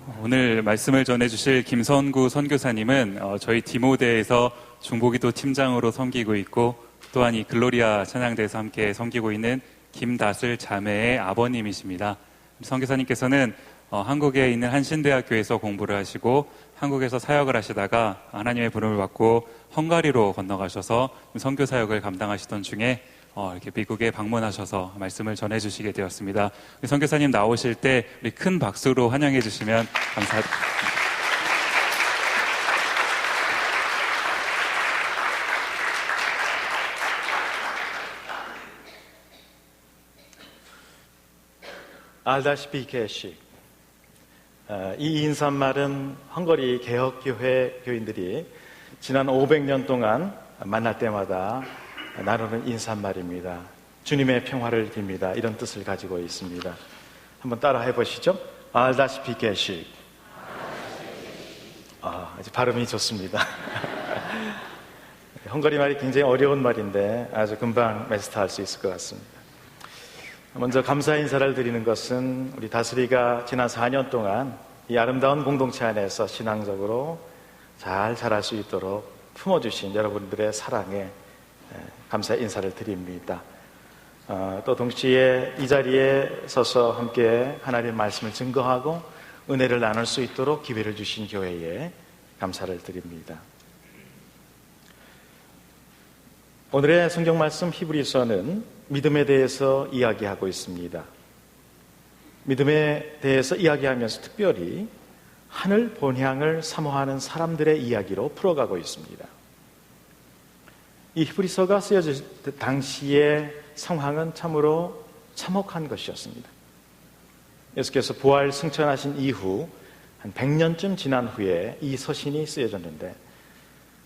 오늘 말씀을 전해주실 김선구 선교사님은 저희 디모데에서 중보기도 팀장으로 섬기고 있고 또한 이 글로리아 찬양대에서 함께 섬기고 있는 김다슬 자매의 아버님이십니다. 선교사님께서는 한국에 있는 한신대학교에서 공부를 하시고 한국에서 사역을 하시다가 하나님의 부름을 받고 헝가리로 건너가셔서 선교 사역을 감당하시던 중에 이렇게 미국에 방문하셔서 말씀을 전해주시게 되었습니다. 선교사님 나오실 때 우리 큰 박수로 환영해 주시면 감사드립니다. 알다시피 개식. 이 인사말은 헝가리 개혁교회 교인들이 지난 500년 동안 만날 때마다 나누는 인사말입니다. 주님의 평화를 빕니다. 이런 뜻을 가지고 있습니다. 한번 따라 해보시죠. 알다시피 개식. 아주 발음이 좋습니다. 헝가리 말이 굉장히 어려운 말인데 아주 금방 마스터할 수 있을 것 같습니다. 먼저 감사 인사를 드리는 것은 우리 다슬이가 지난 4년 동안 이 아름다운 공동체 안에서 신앙적으로 잘 자랄 수 있도록 품어주신 여러분들의 사랑에 감사 인사를 드립니다. 또 동시에 이 자리에 서서 함께 하나님의 말씀을 증거하고 은혜를 나눌 수 있도록 기회를 주신 교회에 감사를 드립니다. 오늘의 성경 말씀 히브리서는 믿음에 대해서 이야기하고 있습니다. 믿음에 대해서 이야기하면서 특별히 하늘 본향을 사모하는 사람들의 이야기로 풀어가고 있습니다. 이 히브리서가 쓰여질 당시의 상황은 참으로 참혹한 것이었습니다. 예수께서 부활 승천하신 이후 한 100년쯤 지난 후에 이 서신이 쓰여졌는데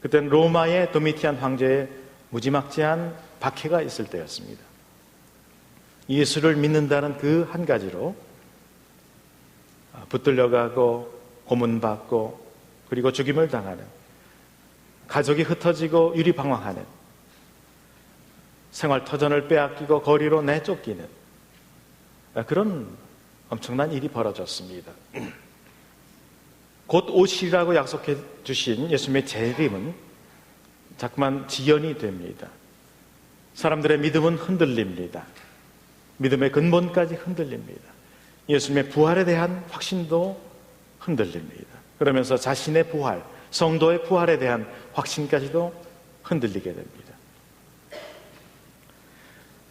그때는 로마의 도미티안 황제의 무지막지한 박해가 있을 때였습니다. 예수를 믿는다는 그 한 가지로 붙들려가고 고문받고 그리고 죽임을 당하는, 가족이 흩어지고 유리방황하는, 생활터전을 빼앗기고 거리로 내쫓기는 그런 엄청난 일이 벌어졌습니다. 곧 오시리라고 약속해 주신 예수님의 재림은 자꾸만 지연이 됩니다. 사람들의 믿음은 흔들립니다. 믿음의 근본까지 흔들립니다. 예수님의 부활에 대한 확신도 흔들립니다. 그러면서 자신의 부활, 성도의 부활에 대한 확신까지도 흔들리게 됩니다.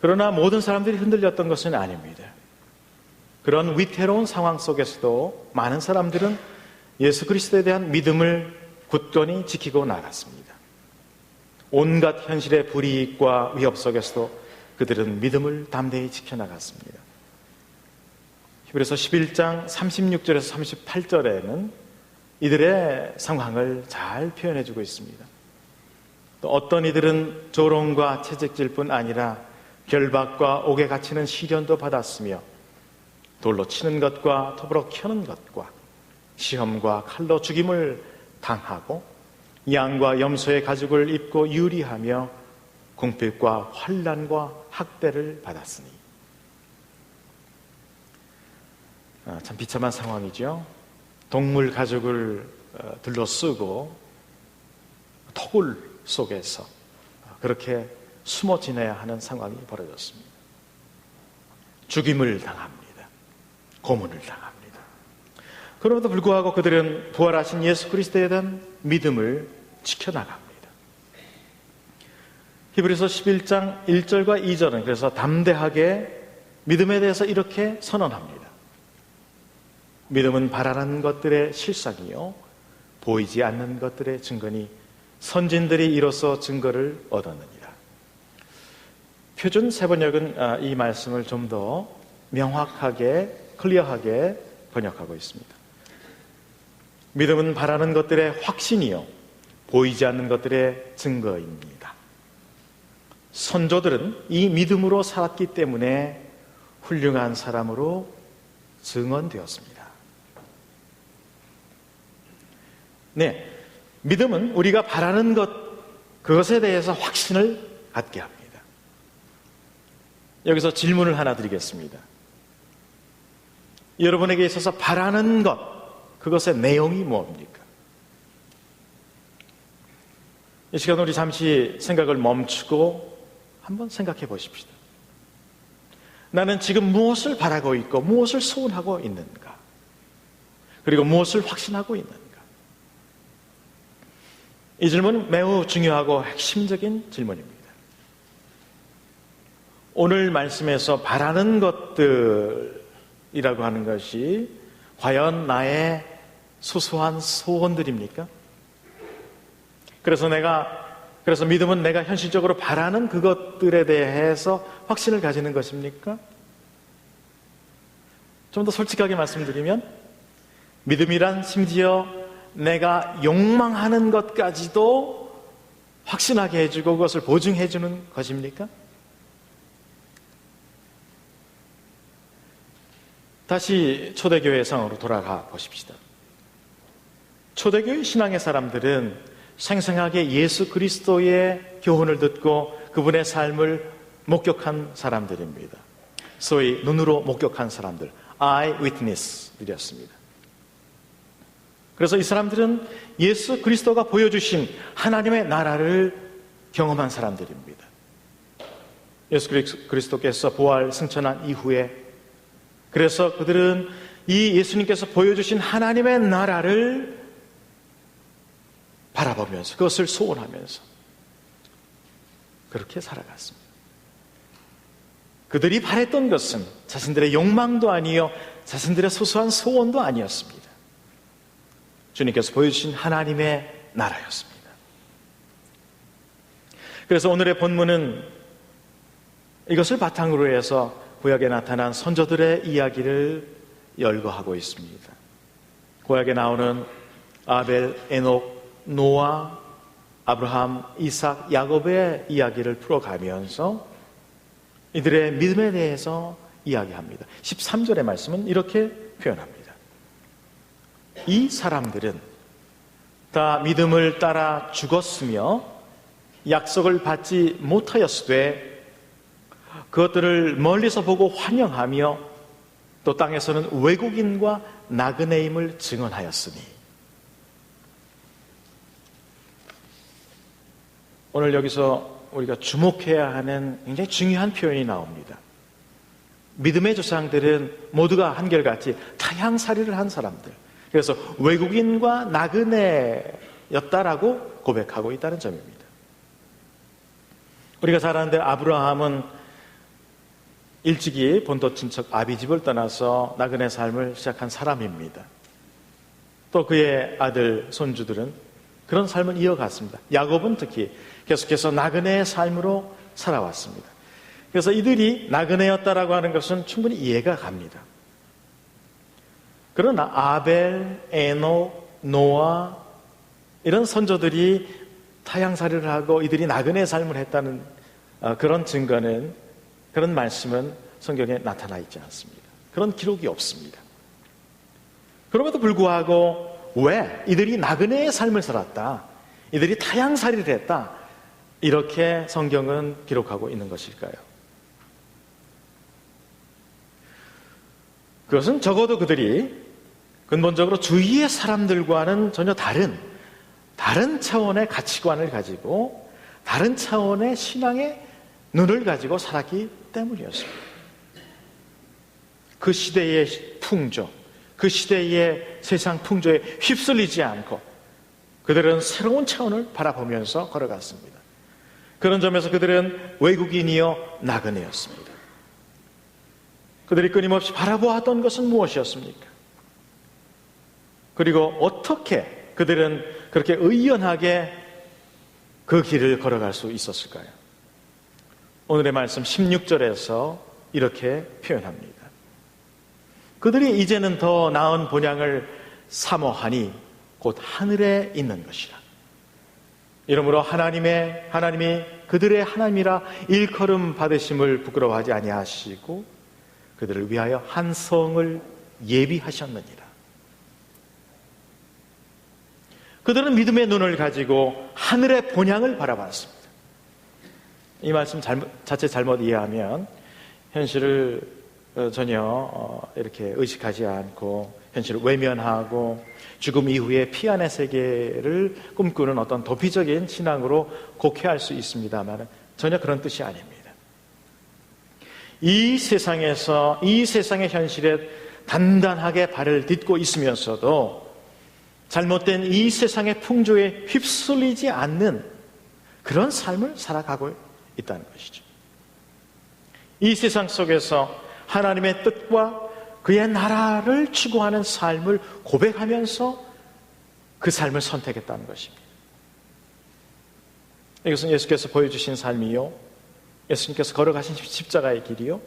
그러나 모든 사람들이 흔들렸던 것은 아닙니다. 그런 위태로운 상황 속에서도 많은 사람들은 예수 그리스도에 대한 믿음을 굳건히 지키고 나갔습니다. 온갖 현실의 불이익과 위협 속에서도 그들은 믿음을 담대히 지켜나갔습니다. 히브리서 11장 36절에서 38절에는 이들의 상황을 잘 표현해주고 있습니다. 또 어떤 이들은 조롱과 채찍질 뿐 아니라 결박과 옥에 갇히는 시련도 받았으며 돌로 치는 것과 톱으로 켜는 것과 시험과 칼로 죽임을 당하고 양과 염소의 가죽을 입고 유리하며 궁핍과 환난과 학대를 받았으니. 참 비참한 상황이죠. 동물 가죽을 둘러쓰고 토굴 속에서 그렇게 숨어 지내야 하는 상황이 벌어졌습니다. 죽임을 당합니다. 고문을 당합니다. 그럼에도 불구하고 그들은 부활하신 예수 그리스도에 대한 믿음을 지켜나갑니다. 히브리서 11장 1절과 2절은 그래서 담대하게 믿음에 대해서 이렇게 선언합니다. 믿음은 바라는 것들의 실상이요 보이지 않는 것들의 증거니 선진들이 이로써 증거를 얻었느니라. 표준 세번역은 이 말씀을 좀 더 명확하게 클리어하게 번역하고 있습니다. 믿음은 바라는 것들의 확신이요 보이지 않는 것들의 증거입니다. 선조들은 이 믿음으로 살았기 때문에 훌륭한 사람으로 증언되었습니다. 네, 믿음은 우리가 바라는 것, 그것에 대해서 확신을 갖게 합니다. 여기서 질문을 하나 드리겠습니다. 여러분에게 있어서 바라는 것, 그것의 내용이 뭡니까? 이 시간 우리 잠시 생각을 멈추고 한번 생각해 보십시다. 나는 지금 무엇을 바라고 있고 무엇을 소원하고 있는가? 그리고 무엇을 확신하고 있는가? 이 질문은 매우 중요하고 핵심적인 질문입니다. 오늘 말씀에서 바라는 것들이라고 하는 것이 과연 나의 소소한 소원들입니까? 그래서 믿음은 내가 현실적으로 바라는 그것들에 대해서 확신을 가지는 것입니까? 좀 더 솔직하게 말씀드리면 믿음이란 심지어 내가 욕망하는 것까지도 확신하게 해주고 그것을 보증해주는 것입니까? 다시 초대교회 상으로 돌아가 보십시다. 초대교회 신앙의 사람들은 생생하게 예수 그리스도의 교훈을 듣고 그분의 삶을 목격한 사람들입니다. 소위 눈으로 목격한 사람들, eyewitness들이었습니다. 그래서 이 사람들은 예수 그리스도가 보여주신 하나님의 나라를 경험한 사람들입니다. 예수 그리스도께서 부활 승천한 이후에 그래서 그들은 이 예수님께서 보여주신 하나님의 나라를 바라보면서 그것을 소원하면서 그렇게 살아갔습니다. 그들이 바랬던 것은 자신들의 욕망도 아니요 자신들의 소소한 소원도 아니었습니다. 주님께서 보여주신 하나님의 나라였습니다. 그래서 오늘의 본문은 이것을 바탕으로 해서 구약에 나타난 선조들의 이야기를 열거하고 있습니다. 구약에 나오는 아벨, 에녹, 노아, 아브라함, 이삭, 야곱의 이야기를 풀어가면서 이들의 믿음에 대해서 이야기합니다. 13절의 말씀은 이렇게 표현합니다. 이 사람들은 다 믿음을 따라 죽었으며 약속을 받지 못하였으되 그것들을 멀리서 보고 환영하며 또 땅에서는 외국인과 나그네임을 증언하였으니. 오늘 여기서 우리가 주목해야 하는 굉장히 중요한 표현이 나옵니다. 믿음의 조상들은 모두가 한결같이 타향살이를 한 사람들, 그래서 외국인과 나그네였다라고 고백하고 있다는 점입니다. 우리가 잘 아는데 아브라함은 일찍이 본토 친척 아비집을 떠나서 나그네 삶을 시작한 사람입니다. 또 그의 아들, 손주들은 그런 삶을 이어갔습니다. 야곱은 특히 계속해서 나그네의 삶으로 살아왔습니다. 그래서 이들이 나그네였다라고 하는 것은 충분히 이해가 갑니다. 그러나 아벨, 에녹, 노아 이런 선조들이 타향살이를 하고 이들이 나그네 삶을 했다는 그런 증거는, 그런 말씀은 성경에 나타나 있지 않습니다. 그런 기록이 없습니다. 그럼에도 불구하고 왜 이들이 나그네의 삶을 살았다, 이들이 타향살이를 했다, 이렇게 성경은 기록하고 있는 것일까요? 그것은 적어도 그들이 근본적으로 주위의 사람들과는 전혀 다른 차원의 가치관을 가지고 다른 차원의 신앙의 눈을 가지고 살았기 때문이었습니다. 그 시대의 풍조, 그 시대의 세상 풍조에 휩쓸리지 않고 그들은 새로운 차원을 바라보면서 걸어갔습니다. 그런 점에서 그들은 외국인이요 나그네였습니다. 그들이 끊임없이 바라보았던 것은 무엇이었습니까? 그리고 어떻게 그들은 그렇게 의연하게 그 길을 걸어갈 수 있었을까요? 오늘의 말씀 16절에서 이렇게 표현합니다. 그들이 이제는 더 나은 본향을 사모하니 곧 하늘에 있는 것이라. 이러므로 하나님이 그들의 하나님이라 일컬음 받으심을 부끄러워하지 아니하시고 그들을 위하여 한 성을 예비하셨느니라. 그들은 믿음의 눈을 가지고 하늘의 본향을 바라봤습니다. 이 말씀 자체 잘못 이해하면 현실을 전혀 이렇게 의식하지 않고 현실을 외면하고 죽음 이후의 피안의 세계를 꿈꾸는 어떤 도피적인 신앙으로 곡해할 수 있습니다만 전혀 그런 뜻이 아닙니다. 이 세상에서 이 세상의 현실에 단단하게 발을 딛고 있으면서도 잘못된 이 세상의 풍조에 휩쓸리지 않는 그런 삶을 살아가고 있다는 것이죠. 이 세상 속에서 하나님의 뜻과 그의 나라를 추구하는 삶을 고백하면서 그 삶을 선택했다는 것입니다. 이것은 예수께서 보여주신 삶이요, 예수님께서 걸어가신 십자가의 길이요,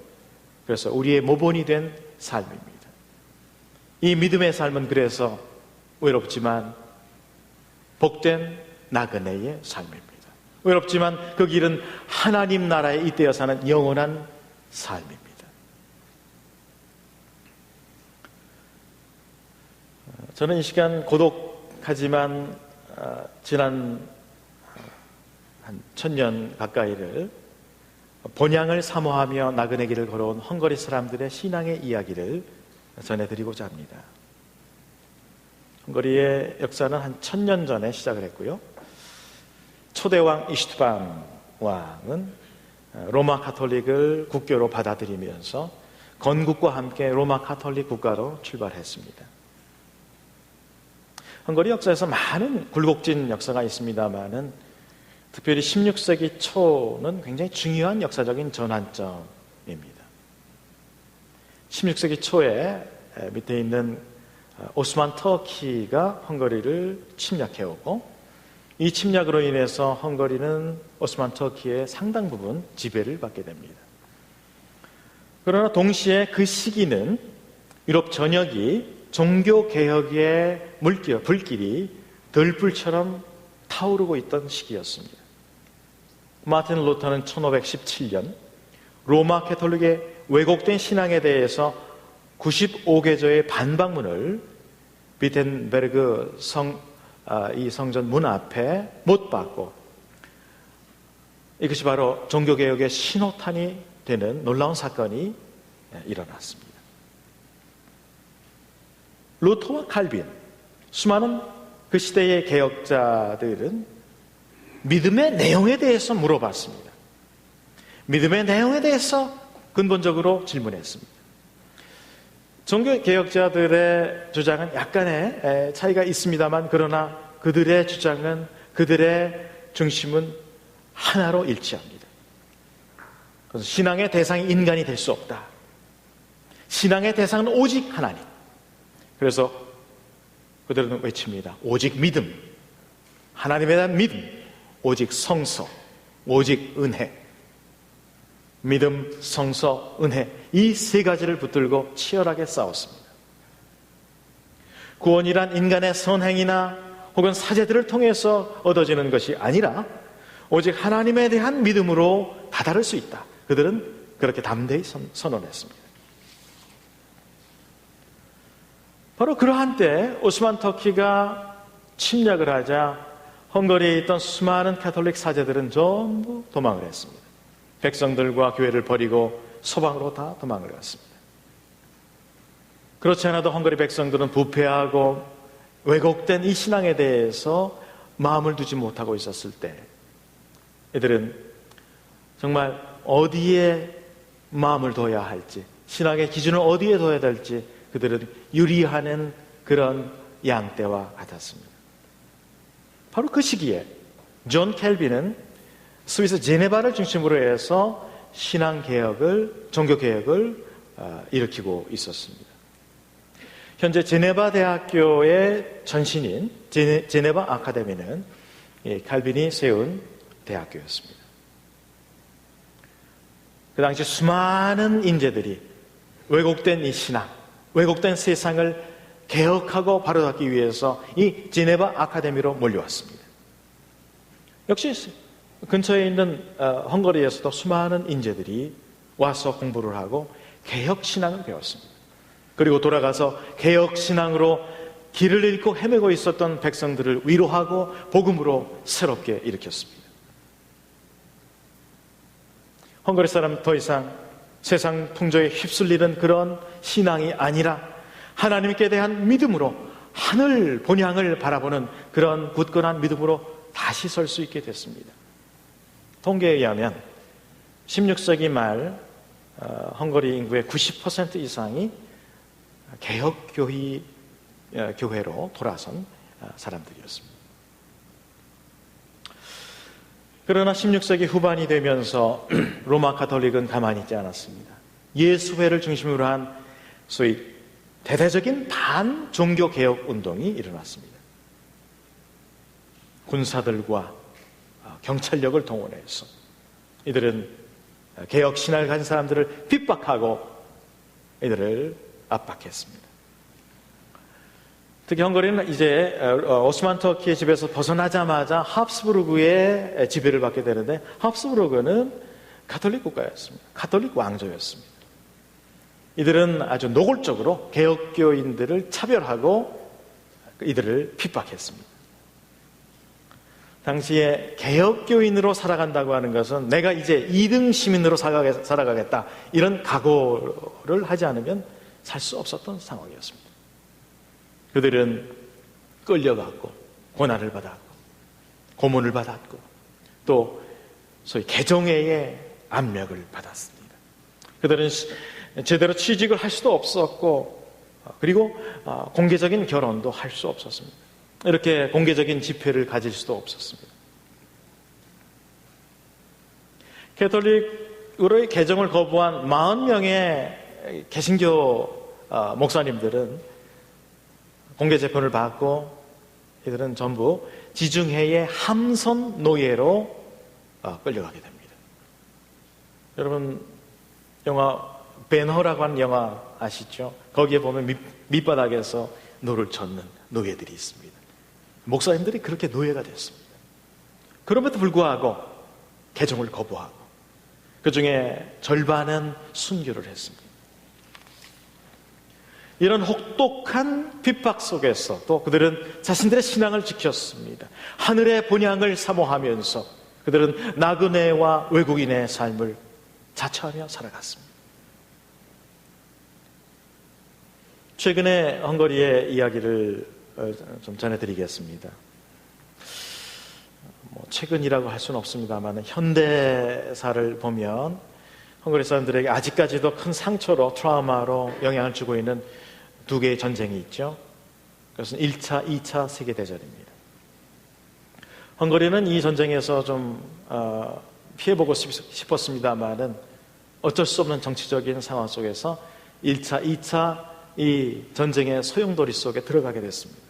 그래서 우리의 모본이 된 삶입니다. 이 믿음의 삶은 그래서 외롭지만 복된 나그네의 삶입니다. 외롭지만 그 길은 하나님 나라에 잇대어 사는 영원한 삶입니다. 저는 이 시간 고독하지만 지난 한 1000년 가까이를 본향을 사모하며 나그네 길을 걸어온 헝가리 사람들의 신앙의 이야기를 전해드리고자 합니다. 헝가리의 역사는 한 1000년 전에 시작을 했고요. 초대왕 이슈트반 왕은 로마 가톨릭을 국교로 받아들이면서 건국과 함께 로마 가톨릭 국가로 출발했습니다. 헝가리 역사에서 많은 굴곡진 역사가 있습니다만은 특별히 16세기 초는 굉장히 중요한 역사적인 전환점입니다. 16세기 초에 밑에 있는 오스만 터키가 헝가리를 침략해오고 이 침략으로 인해서 헝가리는 오스만 터키의 상당 부분 지배를 받게 됩니다. 그러나 동시에 그 시기는 유럽 전역이 종교개혁의 불길이 들불처럼 타오르고 있던 시기였습니다. 마틴 루터는 1517년 로마 가톨릭의 왜곡된 신앙에 대해서 95개조의 반박문을 비텐베르그 이 성전 문 앞에 못 박고, 이것이 바로 종교개혁의 신호탄이 되는 놀라운 사건이 일어났습니다. 루터와 칼빈, 수많은 그 시대의 개혁자들은 믿음의 내용에 대해서 물어봤습니다. 믿음의 내용에 대해서 근본적으로 질문했습니다. 종교개혁자들의 주장은 약간의 차이가 있습니다만, 그러나 그들의 주장은, 그들의 중심은 하나로 일치합니다. 그래서 신앙의 대상이 인간이 될 수 없다. 신앙의 대상은 오직 하나님. 그래서 그들은 외칩니다. 오직 믿음, 하나님에 대한 믿음, 오직 성서, 오직 은혜. 믿음, 성서, 은혜, 이 세 가지를 붙들고 치열하게 싸웠습니다. 구원이란 인간의 선행이나 혹은 사제들을 통해서 얻어지는 것이 아니라 오직 하나님에 대한 믿음으로 다다를 수 있다. 그들은 그렇게 담대히 선언했습니다. 바로 그러한 때 오스만 터키가 침략을 하자 헝가리에 있던 수많은 가톨릭 사제들은 전부 도망을 했습니다. 백성들과 교회를 버리고 서방으로 다 도망을 갔습니다. 그렇지 않아도 헝가리 백성들은 부패하고 왜곡된 이 신앙에 대해서 마음을 두지 못하고 있었을 때 이들은 정말 어디에 마음을 둬야 할지, 신앙의 기준을 어디에 둬야 될지 그들은 유리하는 그런 양떼와 같았습니다. 바로 그 시기에 존 켈빈은 스위스 제네바를 중심으로 해서 신앙개혁을, 종교개혁을 일으키고 있었습니다. 현재 제네바 대학교의 전신인 제네바 아카데미는 칼빈이 세운 대학교였습니다. 그 당시 수많은 인재들이 왜곡된 이 신앙, 왜곡된 세상을 개혁하고 바로잡기 위해서 이 제네바 아카데미로 몰려왔습니다. 역시 근처에 있는 헝가리에서도 수많은 인재들이 와서 공부를 하고 개혁신앙을 배웠습니다. 그리고 돌아가서 개혁신앙으로 길을 잃고 헤매고 있었던 백성들을 위로하고 복음으로 새롭게 일으켰습니다. 헝가리 사람은 더 이상 세상 풍조에 휩쓸리는 그런 신앙이 아니라 하나님께 대한 믿음으로 하늘 본향을 바라보는 그런 굳건한 믿음으로 다시 설 수 있게 됐습니다. 통계에 의하면 16세기 말 헝가리 인구의 90% 이상이 교회로 돌아선 사람들이었습니다. 그러나 16세기 후반이 되면서 로마 가톨릭은 가만히 있지 않았습니다. 예수회를 중심으로 한 소위 대대적인 반종교 개혁 운동이 일어났습니다. 군사들과 경찰력을 동원해서 이들은 개혁 신앙을 가진 사람들을 핍박하고 이들을 압박했습니다. 특히 헝가리는 이제 오스만 터키의 지배에서 벗어나자마자 합스부르크의 지배를 받게 되는데, 합스부르크는 가톨릭 국가였습니다. 가톨릭 왕조였습니다. 이들은 아주 노골적으로 개혁교인들을 차별하고 이들을 핍박했습니다. 당시에 개혁교인으로 살아간다고 하는 것은 내가 이제 2등 시민으로 살아가겠다, 이런 각오를 하지 않으면 살 수 없었던 상황이었습니다. 그들은 끌려갔고 고난을 받았고 고문을 받았고 또 소위 개종회의 압력을 받았습니다. 그들은 제대로 취직을 할 수도 없었고, 그리고 공개적인 결혼도 할 수 없었습니다. 이렇게 공개적인 집회를 가질 수도 없었습니다. 가톨릭으로의 개종을 거부한 40명의 개신교 목사님들은 공개 재판을 받고 이들은 전부 지중해의 함선 노예로 끌려가게 됩니다. 여러분, 영화 벤허라고 하는 영화 아시죠? 거기에 보면 밑바닥에서 노를 젓는 노예들이 있습니다. 목사님들이 그렇게 노예가 됐습니다. 그럼에도 불구하고 개종을 거부하고 그 중에 절반은 순교를 했습니다. 이런 혹독한 핍박 속에서 또 그들은 자신들의 신앙을 지켰습니다. 하늘의 본향을 사모하면서 그들은 나그네와 외국인의 삶을 자처하며 살아갔습니다. 최근에 헝가리의 이야기를 좀 전해드리겠습니다. 최근이라고 할 수는 없습니다만 현대사를 보면 헝가리 사람들에게 아직까지도 큰 상처로, 트라우마로 영향을 주고 있는 두 개의 전쟁이 있죠. 그것은 1차, 2차 세계대전입니다. 헝가리는 이 전쟁에서 좀 피해보고 싶었습니다만은 어쩔 수 없는 정치적인 상황 속에서 1차, 2차 이 전쟁의 소용돌이 속에 들어가게 됐습니다.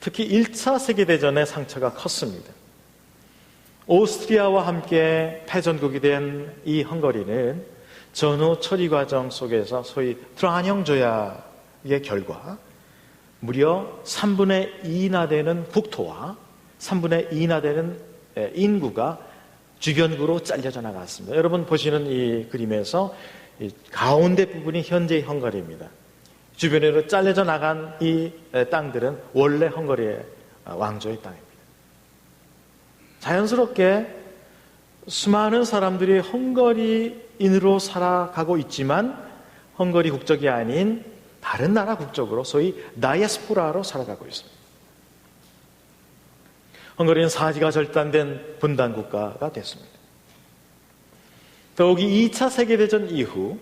특히 1차 세계대전의 상처가 컸습니다. 오스트리아와 함께 패전국이 된 이 헝가리는 전후 처리 과정 속에서 소위 트라한형 조약의 결과 무려 3분의 2나 되는 국토와 3분의 2나 되는 인구가 주변국으로 잘려져 나갔습니다. 여러분 보시는 이 그림에서 이 가운데 부분이 현재의 헝가리입니다. 주변으로 잘려져 나간 이 땅들은 원래 헝가리의 왕조의 땅입니다. 자연스럽게 수많은 사람들이 헝가리인으로 살아가고 있지만 헝가리 국적이 아닌 다른 나라 국적으로 소위 다이아스포라로 살아가고 있습니다. 헝가리는 사지가 절단된 분단 국가가 됐습니다. 더욱이 2차 세계대전 이후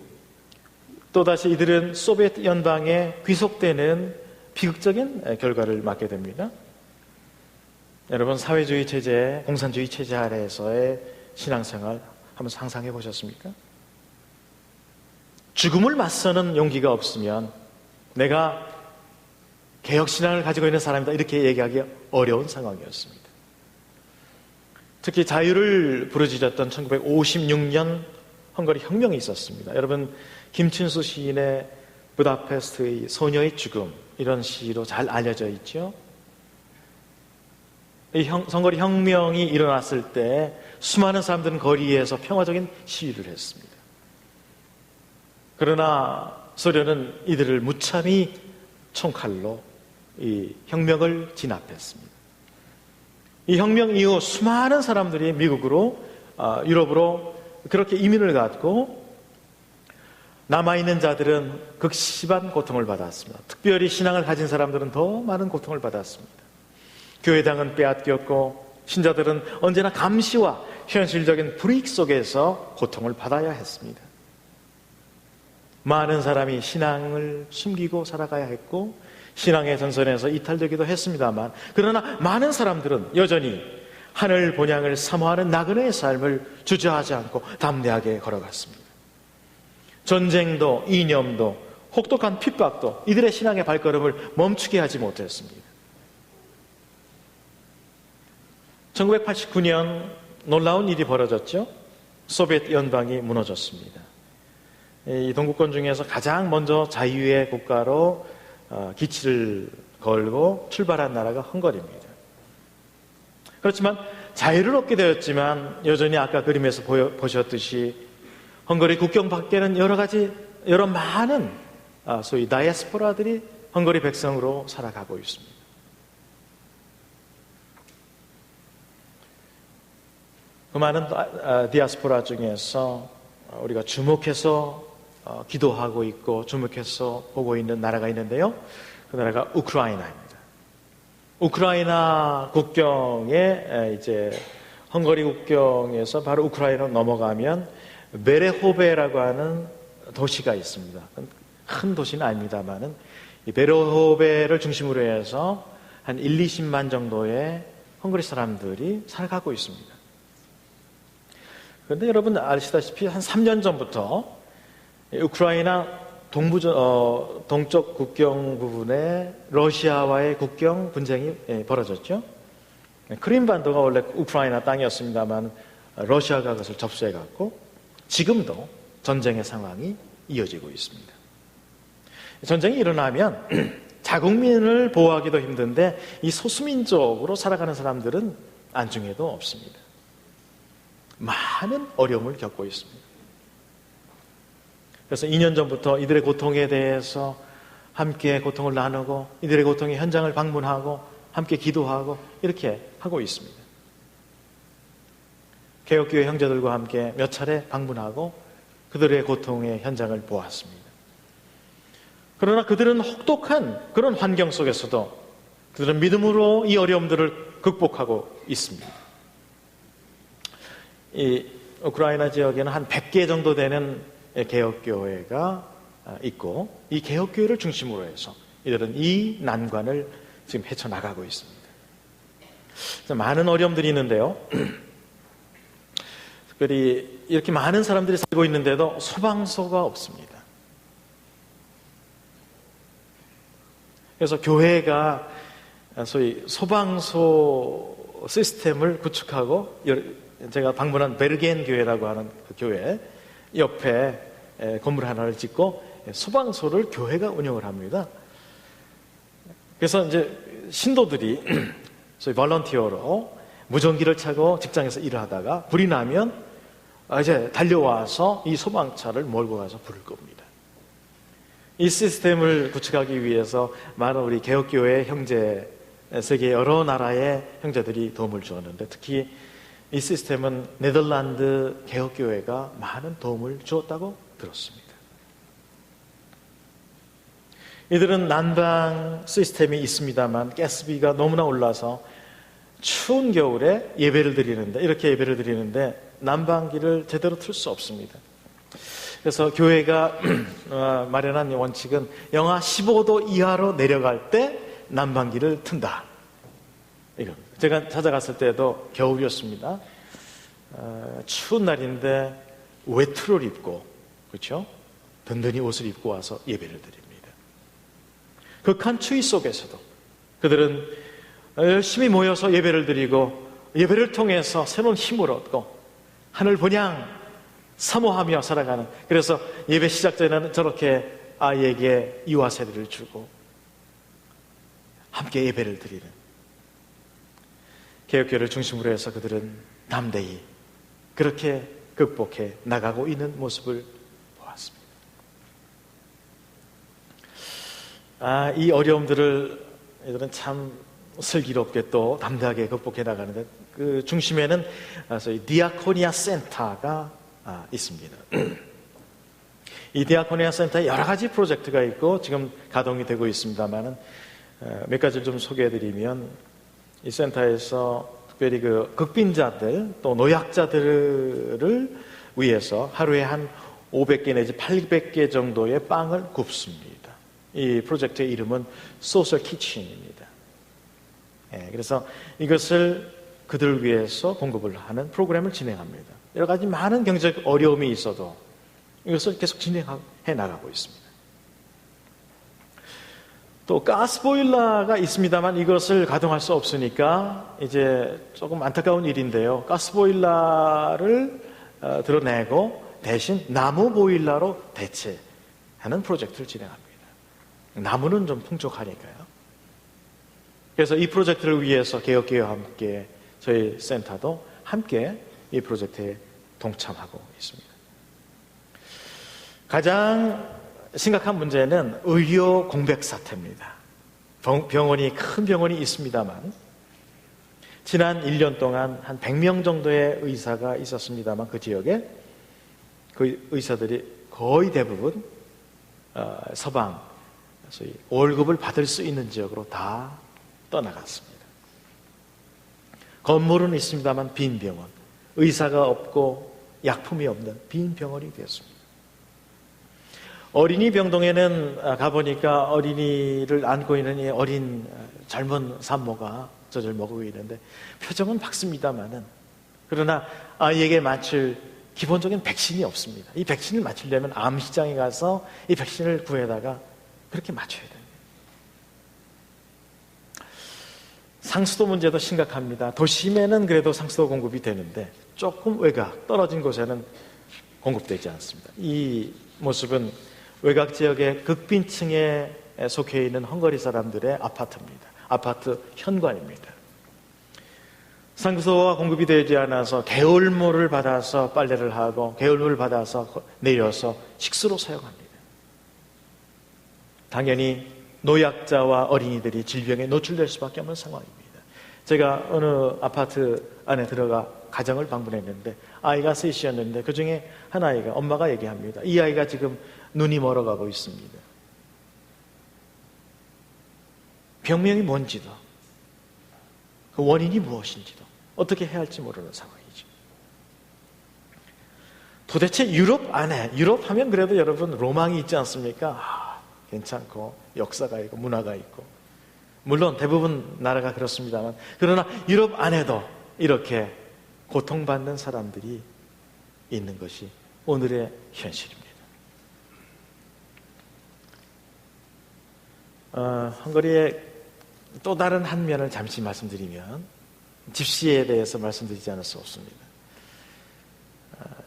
또다시 이들은 소비에트 연방에 귀속되는 비극적인 결과를 맞게 됩니다. 여러분, 사회주의 체제, 공산주의 체제 아래에서의 신앙생활 한번 상상해 보셨습니까? 죽음을 맞서는 용기가 없으면 내가 개혁신앙을 가지고 있는 사람이다, 이렇게 얘기하기 어려운 상황이었습니다. 특히 자유를 부르짖었던 1956년 헝가리 혁명이 있었습니다. 여러분, 김춘수 시인의 부다페스트의 소녀의 죽음, 이런 시로 잘 알려져 있죠. 이 헝가리 혁명이 일어났을 때 수많은 사람들은 거리에서 평화적인 시위를 했습니다. 그러나 소련은 이들을 무참히 총칼로 이 혁명을 진압했습니다. 이 혁명 이후 수많은 사람들이 미국으로, 유럽으로 그렇게 이민을 갔고, 남아있는 자들은 극심한 고통을 받았습니다. 특별히 신앙을 가진 사람들은 더 많은 고통을 받았습니다. 교회당은 빼앗겼고 신자들은 언제나 감시와 현실적인 불이익 속에서 고통을 받아야 했습니다. 많은 사람이 신앙을 숨기고 살아가야 했고 신앙의 전선에서 이탈되기도 했습니다만, 그러나 많은 사람들은 여전히 하늘 본향을 사모하는 나그네의 삶을 주저하지 않고 담대하게 걸어갔습니다. 전쟁도 이념도 혹독한 핍박도 이들의 신앙의 발걸음을 멈추게 하지 못했습니다. 1989년 놀라운 일이 벌어졌죠. 소비에트 연방이 무너졌습니다. 이 동구권 중에서 가장 먼저 자유의 국가로 기치를 걸고 출발한 나라가 헝가리입니다. 그렇지만 자유를 얻게 되었지만 여전히 아까 그림에서 보셨듯이 헝가리 국경 밖에는 여러 많은 소위 다이아스포라들이 헝가리 백성으로 살아가고 있습니다. 그 많은 디아스포라 중에서 우리가 주목해서 기도하고 있고 주목해서 보고 있는 나라가 있는데요. 그 나라가 우크라이나입니다. 우크라이나 국경에 이제 헝가리 국경에서 바로 우크라이나로 넘어가면 베레호베라고 하는 도시가 있습니다. 큰 도시는 아닙니다만은 이 베레호베를 중심으로 해서 한 20만 정도의 헝가리 사람들이 살아가고 있습니다. 그런데 여러분 아시다시피 한 3년 전부터 우크라이나 동쪽 국경 부분에 러시아와의 국경 분쟁이 벌어졌죠. 크림반도가 원래 우크라이나 땅이었습니다만 러시아가 그것을 접수해갖고 지금도 전쟁의 상황이 이어지고 있습니다. 전쟁이 일어나면 자국민을 보호하기도 힘든데 이 소수민족으로 살아가는 사람들은 안중에도 없습니다. 많은 어려움을 겪고 있습니다. 그래서 2년 전부터 이들의 고통에 대해서 함께 고통을 나누고 이들의 고통의 현장을 방문하고 함께 기도하고 이렇게 하고 있습니다. 개혁교회 형제들과 함께 몇 차례 방문하고 그들의 고통의 현장을 보았습니다. 그러나 그들은 혹독한 그런 환경 속에서도 그들은 믿음으로 이 어려움들을 극복하고 있습니다. 이 우크라이나 지역에는 한 100개 정도 되는 개혁교회가 있고 이 개혁교회를 중심으로 해서 이들은 이 난관을 지금 헤쳐나가고 있습니다. 많은 어려움들이 있는데요. 특별히 이렇게 많은 사람들이 살고 있는데도 소방서가 없습니다. 그래서 교회가 소위 소방서 시스템을 구축하고 제가 방문한 베르겐 교회라고 하는 그 교회 옆에 건물 하나를 짓고 소방서를 교회가 운영을 합니다. 그래서 이제 신도들이 소위 볼런티어로 무전기를 차고 직장에서 일을 하다가 불이 나면 이제 달려와서 이 소방차를 몰고 가서 불을 끕니다. 이 시스템을 구축하기 위해서 많은 우리 개혁교회 형제, 세계 여러 나라의 형제들이 도움을 주었는데 특히 이 시스템은 네덜란드 개혁교회가 많은 도움을 주었다고 들었습니다. 이들은 난방 시스템이 있습니다만 가스비가 너무나 올라서 추운 겨울에 예배를 드리는데 이렇게 예배를 드리는데 난방기를 제대로 틀 수 없습니다. 그래서 교회가 마련한 원칙은 영하 15도 이하로 내려갈 때 난방기를 튼다. 이거 제가 찾아갔을 때도 겨울이었습니다. 추운 날인데 외투를 입고 그렇죠? 든든히 옷을 입고 와서 예배를 드립니다. 극한 추위 속에서도 그들은 열심히 모여서 예배를 드리고 예배를 통해서 새로운 힘을 얻고 하늘 본향 사모하며 살아가는, 그래서 예배 시작 전에는 저렇게 아이에게 이와 세례를 주고 함께 예배를 드리는 개혁교회를 중심으로 해서 그들은 담대히 그렇게 극복해 나가고 있는 모습을 보았습니다. 이 어려움들을 이들은 참 슬기롭게 또 담대하게 극복해 나가는데 그 중심에는 소위 디아코니아 센터가 있습니다. 이 디아코니아 센터에 여러 가지 프로젝트가 있고 지금 가동이 되고 있습니다만은 몇 가지를 좀 소개해드리면 이 센터에서 특별히 그 극빈자들 또 노약자들을 위해서 하루에 한 500개 내지 800개 정도의 빵을 굽습니다. 이 프로젝트의 이름은 소셜 키친입니다. 그래서 이것을 그들을 위해서 공급을 하는 프로그램을 진행합니다. 여러 가지 많은 경제적 어려움이 있어도 이것을 계속 진행해 나가고 있습니다. 또 가스보일러가 있습니다만 이것을 가동할 수 없으니까 이제 조금 안타까운 일인데요. 가스보일러를 드러내고 대신 나무 보일러로 대체하는 프로젝트를 진행합니다. 나무는 좀 풍족하니까요. 그래서 이 프로젝트를 위해서 개혁기회와 함께 저희 센터도 함께 이 프로젝트에 동참하고 있습니다. 가장 심각한 문제는 의료 공백 사태입니다. 병원이 큰 병원이 있습니다만 지난 1년 동안 한 100명 정도의 의사가 있었습니다만 그 지역에 그 의사들이 거의 대부분 서방 소위 월급을 받을 수 있는 지역으로 다 떠나갔습니다. 건물은 있습니다만 빈 병원, 의사가 없고 약품이 없는 빈 병원이 되었습니다. 어린이 병동에는 가보니까 어린이를 안고 있는 이 어린 젊은 산모가 젖을 먹고 있는데 표정은 밝습니다만은 그러나 아이에게 맞출 기본적인 백신이 없습니다. 이 백신을 맞추려면 암시장에 가서 이 백신을 구해다가 그렇게 맞춰야 됩니다. 상수도 문제도 심각합니다. 도심에는 그래도 상수도 공급이 되는데 조금 외곽, 떨어진 곳에는 공급되지 않습니다. 이 모습은 외곽 지역의 극빈층에 속해 있는 헝가리 사람들의 아파트입니다. 아파트 현관입니다. 상수도가 공급이 되지 않아서 개울물을 받아서 빨래를 하고 개울물을 받아서 내려서 식수로 사용합니다. 당연히 노약자와 어린이들이 질병에 노출될 수밖에 없는 상황입니다. 제가 어느 아파트 안에 들어가 가정을 방문했는데 아이가 셋이었는데 그 중에 한 아이가 엄마가 얘기합니다. 이 아이가 지금 눈이 멀어가고 있습니다. 병명이 뭔지도 그 원인이 무엇인지도 어떻게 해야 할지 모르는 상황이죠. 도대체 유럽 안에, 유럽 하면 그래도 여러분 로망이 있지 않습니까? 괜찮고 역사가 있고 문화가 있고 물론 대부분 나라가 그렇습니다만 그러나 유럽 안에도 이렇게 고통받는 사람들이 있는 것이 오늘의 현실입니다. 헝가리의 또 다른 한 면을 잠시 말씀드리면 집시에 대해서 말씀드리지 않을 수 없습니다.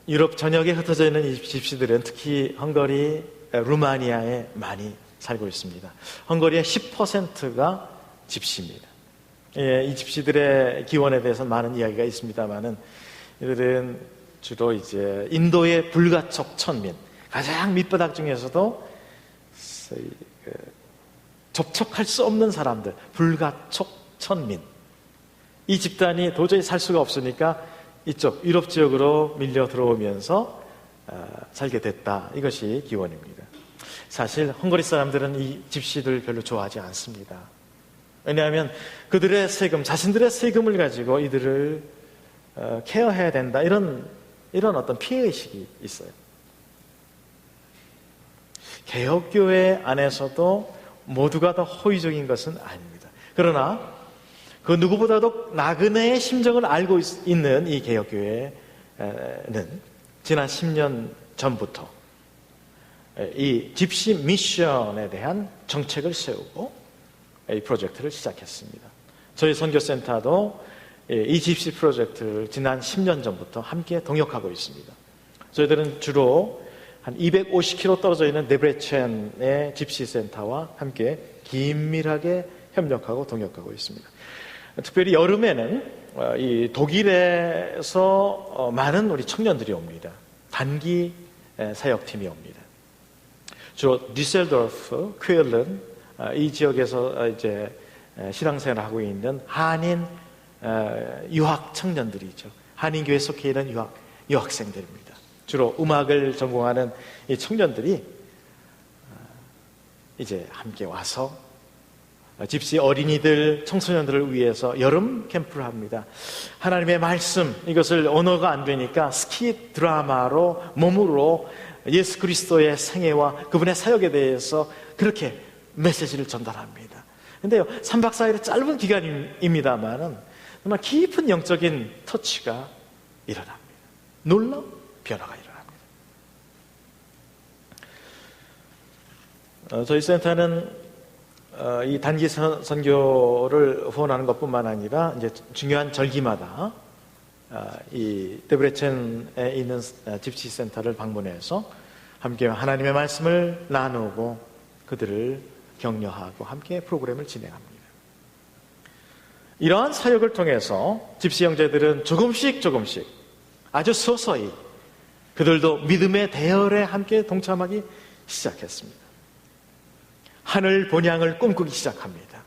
유럽 전역에 흩어져 있는 이 집시들은 특히 헝가리, 루마니아에 많이 살고 있습니다. 헝가리의 10%가 집시입니다. 이 집시들의 기원에 대해서 많은 이야기가 있습니다만은 이들은 주로 이제 인도의 불가촉 천민, 가장 밑바닥 중에서도 접촉할 수 없는 사람들, 불가촉 천민. 이 집단이 도저히 살 수가 없으니까 이쪽 유럽 지역으로 밀려 들어오면서 살게 됐다. 이것이 기원입니다. 사실 헝가리 사람들은 이 집시들 별로 좋아하지 않습니다. 왜냐하면 그들의 세금, 자신들의 세금을 가지고 이들을 케어해야 된다. 이런 어떤 피해의식이 있어요. 개혁교회 안에서도 모두가 다 호의적인 것은 아닙니다. 그러나 그 누구보다도 나그네의 심정을 알고 있는 이 개혁교회는 지난 10년 전부터 이 집시 미션에 대한 정책을 세우고 이 프로젝트를 시작했습니다. 저희 선교센터도 이 집시 프로젝트를 지난 10년 전부터 함께 동역하고 있습니다. 저희들은 주로 한 250km 떨어져 있는 데브레첸의 집시센터와 함께 긴밀하게 협력하고 동역하고 있습니다. 특별히 여름에는 이 독일에서 많은 우리 청년들이 옵니다. 단기 사역팀이 옵니다. 주로 디셀도르프, 쾰른 이 지역에서 이제 신앙생활을 하고 있는 한인 유학 청년들이죠. 한인교회 속해 있는 유학생들입니다. 주로 음악을 전공하는 이 청년들이 이제 함께 와서 집시 어린이들, 청소년들을 위해서 여름 캠프를 합니다. 하나님의 말씀, 이것을 언어가 안 되니까 스키 드라마로, 몸으로 예수 그리스도의 생애와 그분의 사역에 대해서 그렇게 메시지를 전달합니다. 근데요, 3박 4일의 짧은 기간입니다만은 정말 깊은 영적인 터치가 일어납니다. 놀라운 변화가 일어납니다. 저희 센터는 이 단기 선교를 후원하는 것뿐만 아니라 이제 중요한 절기마다 이 데브레첸에 있는 집시 센터를 방문해서 함께 하나님의 말씀을 나누고 그들을 격려하고 함께 프로그램을 진행합니다. 이러한 사역을 통해서 집시 형제들은 조금씩 아주 서서히 그들도 믿음의 대열에 함께 동참하기 시작했습니다. 하늘 본향을 꿈꾸기 시작합니다.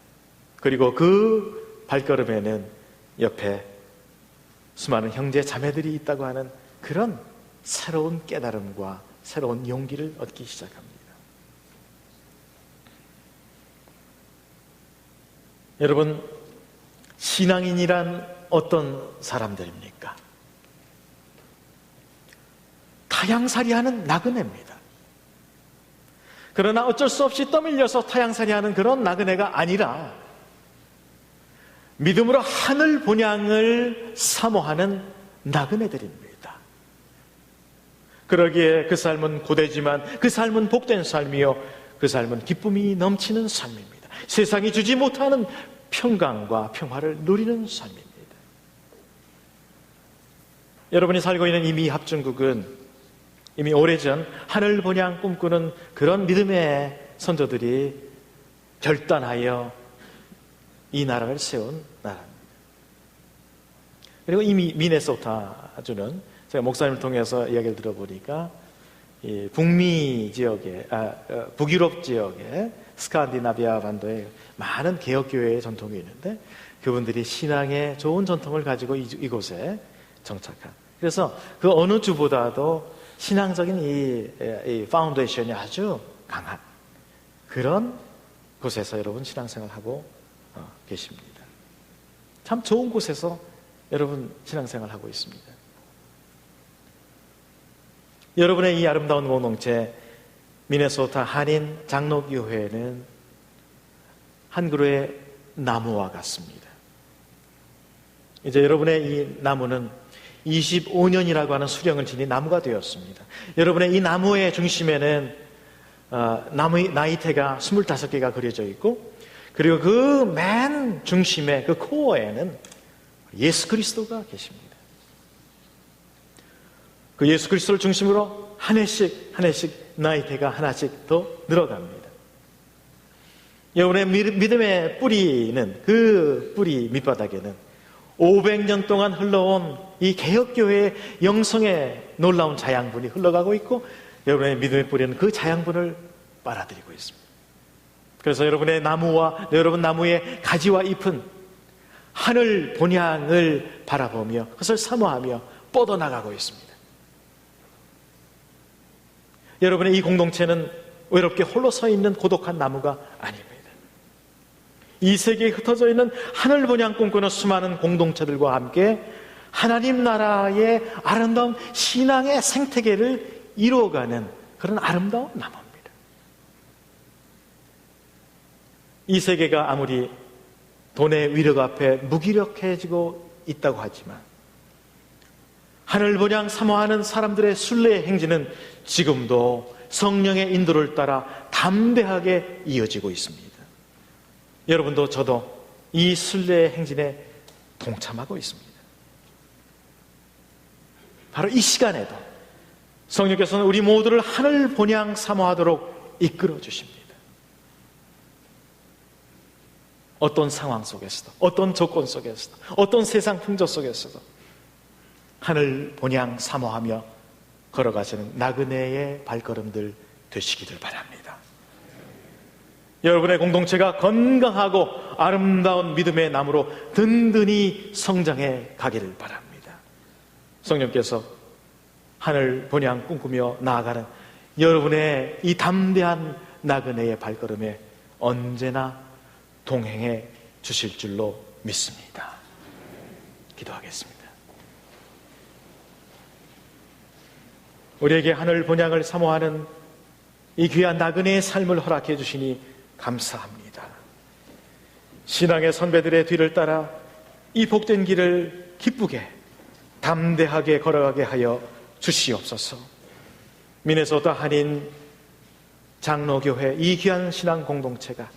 그리고 그 발걸음에는 옆에 수많은 형제 자매들이 있다고 하는 그런 새로운 깨달음과 새로운 용기를 얻기 시작합니다. 여러분, 신앙인이란 어떤 사람들입니까? 타양살이하는 나그네입니다. 그러나 어쩔 수 없이 떠밀려서 타양살이하는 그런 나그네가 아니라 믿음으로 하늘 본향을 사모하는 나그네들입니다. 그러기에 그 삶은 고되지만 그 삶은 복된 삶이요, 그 삶은 기쁨이 넘치는 삶입니다. 세상이 주지 못하는 평강과 평화를 누리는 삶입니다. 여러분이 살고 있는 이 미 합중국은 이미 오래전 하늘 본향 꿈꾸는 그런 믿음의 선조들이 결단하여 이 나라를 세운 나라입니다. 그리고 이 미네소타주는 제가 목사님을 통해서 이야기를 들어보니까 이 북미 지역에, 북유럽 지역에 스칸디나비아 반도에 많은 개혁교회의 전통이 있는데 그분들이 신앙의 좋은 전통을 가지고 이곳에 정착한, 그래서 그 어느 주보다도 신앙적인 이 파운데이션이 아주 강한 그런 곳에서 여러분 신앙생활하고 계십니다. 참 좋은 곳에서 여러분 신앙생활하고 있습니다. 여러분의 이 아름다운 공동체 미네소타 한인 장로교회는 한 그루의 나무와 같습니다. 이제 여러분의 이 나무는 25년이라고 하는 수령을 지닌 나무가 되었습니다. 여러분의 이 나무의 중심에는 나무의 나이테가 25개가 그려져 있고, 그리고 그 맨 중심에, 그 코어에는 예수 그리스도가 계십니다. 그 예수 그리스도를 중심으로 한 해씩 나이테가 하나씩 더 늘어갑니다. 여러분의 믿음의 뿌리는, 그 뿌리 밑바닥에는 500년 동안 흘러온 이 개혁교회의 영성의 놀라운 자양분이 흘러가고 있고, 여러분의 믿음의 뿌리는 그 자양분을 빨아들이고 있습니다. 그래서 여러분의 나무와 여러분 나무의 가지와 잎은 하늘 본향을 바라보며 그것을 사모하며 뻗어나가고 있습니다. 여러분의 이 공동체는 외롭게 홀로 서 있는 고독한 나무가 아닙니다. 이 세계에 흩어져 있는 하늘 본향 꿈꾸는 수많은 공동체들과 함께 하나님 나라의 아름다운 신앙의 생태계를 이루어가는 그런 아름다운 나무입니다. 이 세계가 아무리 돈의 위력 앞에 무기력해지고 있다고 하지만 하늘 본향 사모하는 사람들의 순례의 행진은 지금도 성령의 인도를 따라 담대하게 이어지고 있습니다. 여러분도 저도 이 순례의 행진에 동참하고 있습니다. 바로 이 시간에도 성령께서는 우리 모두를 하늘 본향 사모하도록 이끌어 주십니다. 어떤 상황 속에서도, 어떤 조건 속에서도, 어떤 세상 풍조 속에서도 하늘 본향 사모하며 걸어가시는 나그네의 발걸음들 되시기를 바랍니다. 여러분의 공동체가 건강하고 아름다운 믿음의 나무로 든든히 성장해 가기를 바랍니다. 성령께서 하늘 본향 꿈꾸며 나아가는 여러분의 이 담대한 나그네의 발걸음에 언제나 동행해 주실 줄로 믿습니다. 기도하겠습니다. 우리에게 하늘 본향을 사모하는 이 귀한 나그네의 삶을 허락해 주시니 감사합니다. 신앙의 선배들의 뒤를 따라 이 복된 길을 기쁘게 담대하게 걸어가게 하여 주시옵소서. 미네소타 한인 장로교회 이 귀한 신앙 공동체가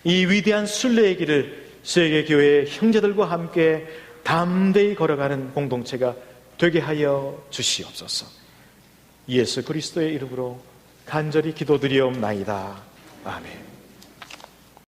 이 위대한 순례의 길을 세계교회의 형제들과 함께 담대히 걸어가는 공동체가 되게 하여 주시옵소서. 예수 그리스도의 이름으로 간절히 기도드리옵나이다. 아멘.